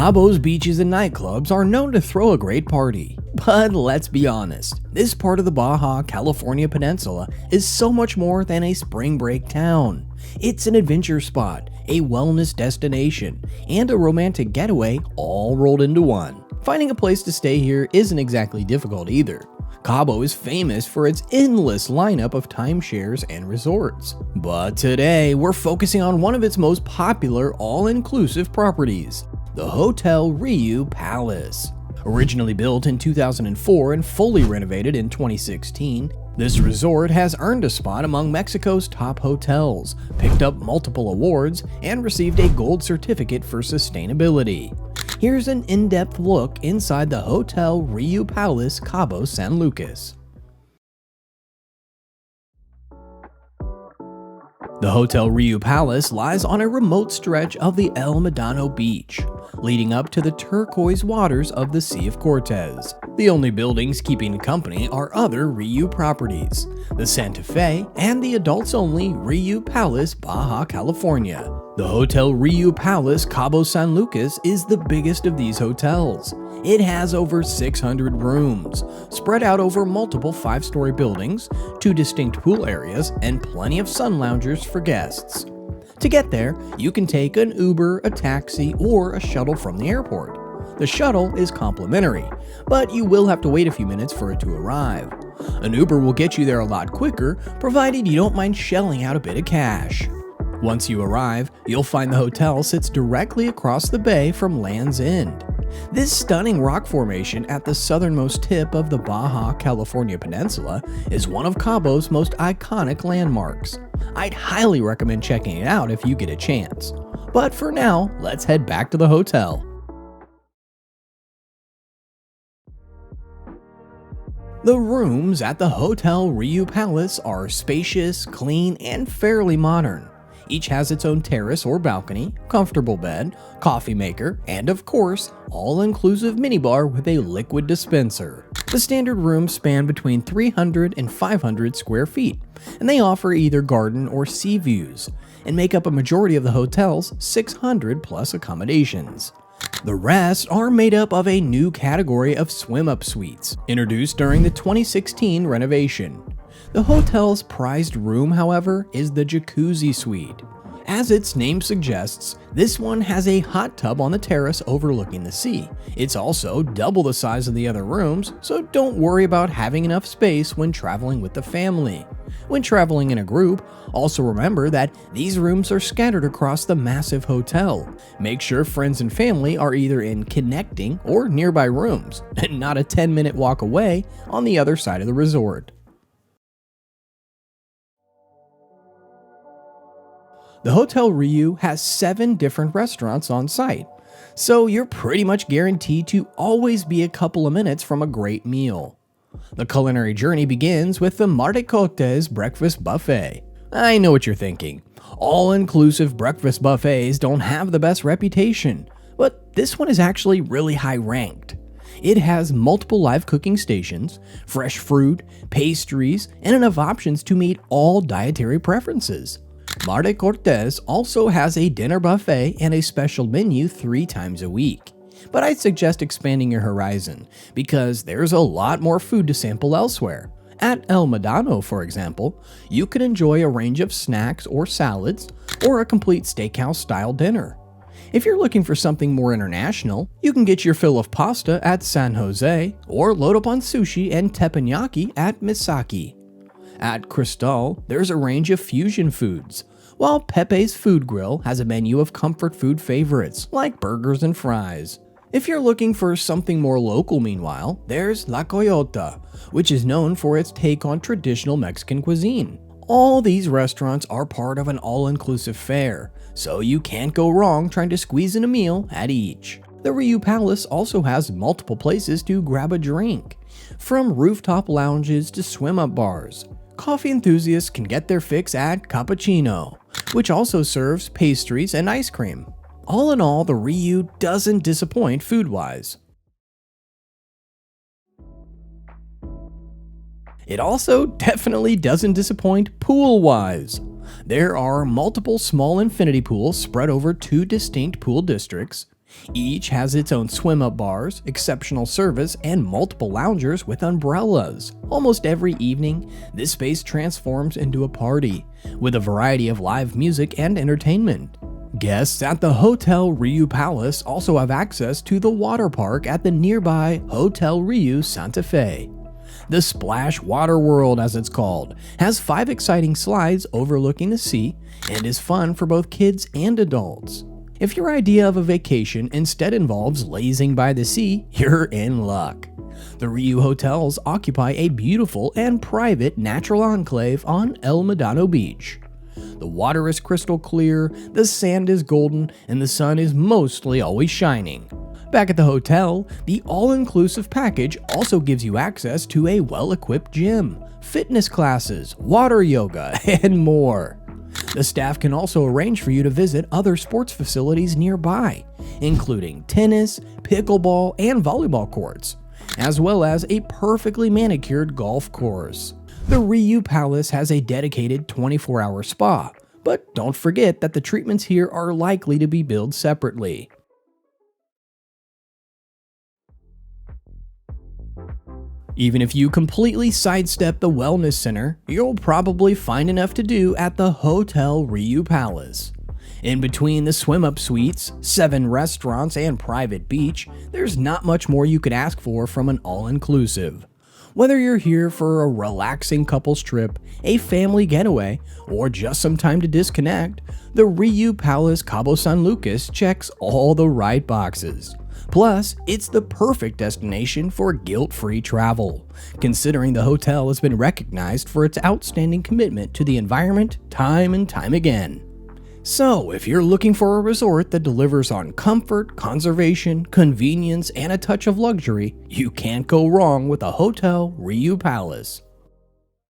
Cabo's beaches and nightclubs are known to throw a great party. But let's be honest, this part of the Baja California Peninsula is so much more than a spring break town. It's an adventure spot, a wellness destination, and a romantic getaway all rolled into one. Finding a place to stay here isn't exactly difficult either. Cabo is famous for its endless lineup of timeshares and resorts. But today, we're focusing on one of its most popular all-inclusive properties, the Hotel Riu Palace. Originally built in 2004 and fully renovated in 2016, this resort has earned a spot among Mexico's top hotels, picked up multiple awards, and received a gold certificate for sustainability. Here's an in-depth look inside the Hotel Riu Palace, Cabo San Lucas. The Hotel Riu Palace lies on a remote stretch of the El Medano Beach, leading up to the turquoise waters of the Sea of Cortez. The only buildings keeping company are other Riu properties, the Santa Fe and the adults-only Riu Palace, Baja California. The Hotel Riu Palace, Cabo San Lucas is the biggest of these hotels. It has over 600 rooms, spread out over multiple 5-story buildings, 2 distinct pool areas, and plenty of sun loungers for guests. To get there, you can take an Uber, a taxi, or a shuttle from the airport. The shuttle is complimentary, but you will have to wait a few minutes for it to arrive. An Uber will get you there a lot quicker, provided you don't mind shelling out a bit of cash. Once you arrive, you'll find the hotel sits directly across the bay from Land's End. This stunning rock formation at the southernmost tip of the Baja California Peninsula is one of Cabo's most iconic landmarks. I'd highly recommend checking it out if you get a chance. But for now, let's head back to the hotel. The rooms at the Hotel Riu Palace are spacious, clean, and fairly modern. Each has its own terrace or balcony, comfortable bed, coffee maker, and of course, all-inclusive minibar with a liquid dispenser. The standard rooms span between 300 and 500 square feet, and they offer either garden or sea views, and make up a majority of the hotel's 600 plus accommodations. The rest are made up of a new category of swim-up suites, introduced during the 2016 renovation. The hotel's prized room, however, is the Jacuzzi Suite. As its name suggests, this one has a hot tub on the terrace overlooking the sea. It's also double the size of the other rooms, so don't worry about having enough space when traveling with the family. When traveling in a group, also remember that these rooms are scattered across the massive hotel. Make sure friends and family are either in connecting or nearby rooms, and not a 10-minute walk away on the other side of the resort. The Hotel Riu has 7 different restaurants on site, so you're pretty much guaranteed to always be a couple of minutes from a great meal. The culinary journey begins with the Martes Cortes breakfast buffet. I know what you're thinking. All-inclusive breakfast buffets don't have the best reputation, but this one is actually really high-ranked. It has multiple live cooking stations, fresh fruit, pastries, and enough options to meet all dietary preferences. Martes Cortes also has a dinner buffet and a special menu 3 times a week. But I'd suggest expanding your horizon, because there's a lot more food to sample elsewhere. At El Medano, for example, you can enjoy a range of snacks or salads, or a complete steakhouse-style dinner. If you're looking for something more international, you can get your fill of pasta at San Jose, or load up on sushi and teppanyaki at Misaki. At Cristal, there's a range of fusion foods, while Pepe's Food Grill has a menu of comfort food favorites, like burgers and fries. If you're looking for something more local meanwhile, there's La Coyota, which is known for its take on traditional Mexican cuisine. All these restaurants are part of an all-inclusive fare, so you can't go wrong trying to squeeze in a meal at each. The Riu Palace also has multiple places to grab a drink, from rooftop lounges to swim-up bars. Coffee enthusiasts can get their fix at Cappuccino, which also serves pastries and ice cream. All in all, the Riu doesn't disappoint food-wise. It also definitely doesn't disappoint pool-wise. There are multiple small infinity pools spread over 2 distinct pool districts, Each has its own swim-up bars, exceptional service, and multiple loungers with umbrellas. Almost every evening, this space transforms into a party, with a variety of live music and entertainment. Guests at the Hotel Riu Palace also have access to the water park at the nearby Hotel Riu Santa Fe. The Splash Water World, as it's called, has 5 exciting slides overlooking the sea and is fun for both kids and adults. If your idea of a vacation instead involves lazing by the sea, you're in luck. The Riu hotels occupy a beautiful and private natural enclave on El Medano Beach. The water is crystal clear, the sand is golden, and the sun is mostly always shining. Back at the hotel, the all-inclusive package also gives you access to a well-equipped gym, fitness classes, water yoga, and more. The staff can also arrange for you to visit other sports facilities nearby, including tennis, pickleball, and volleyball courts, as well as a perfectly manicured golf course. The Riu Palace has a dedicated 24-hour spa, but don't forget that the treatments here are likely to be billed separately. Even if you completely sidestep the wellness center, you'll probably find enough to do at the Hotel Riu Palace. In between the swim-up suites, 7 restaurants, and private beach, there's not much more you could ask for from an all-inclusive. Whether you're here for a relaxing couples trip, a family getaway, or just some time to disconnect, the Riu Palace Cabo San Lucas checks all the right boxes. Plus, it's the perfect destination for guilt-free travel, considering the hotel has been recognized for its outstanding commitment to the environment time and time again. So, if you're looking for a resort that delivers on comfort, conservation, convenience, and a touch of luxury, you can't go wrong with the Hotel Riu Palace.